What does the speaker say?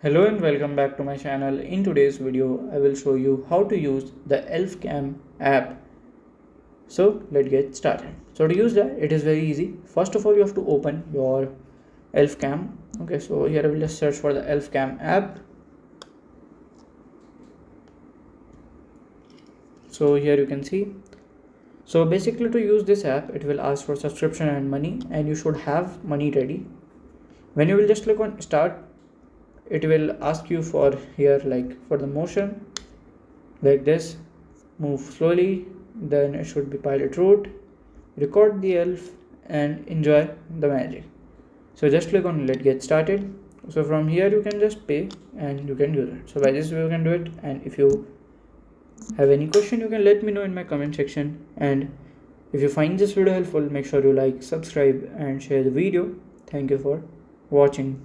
Hello and welcome back to my channel. In today's video, I will show you how to use the Elfcam app. So let's get started. So to use that, it is very easy. First of all, you have to open your Elfcam. Okay, so here I will just search for the Elfcam app. So here you can see. So basically to use this app, it will ask for subscription and money, and you should have money ready. When you will just click on start, it will ask you for here like for the motion like this, move slowly, then it should be pilot route, record the elf and enjoy the magic. So just click on let's get started. So from here you can just pay and you can use it. So by this way you can do it, and if you have any question you can let me know in my comment section, and if you find this video helpful make sure you like, subscribe and share the video. Thank you for watching.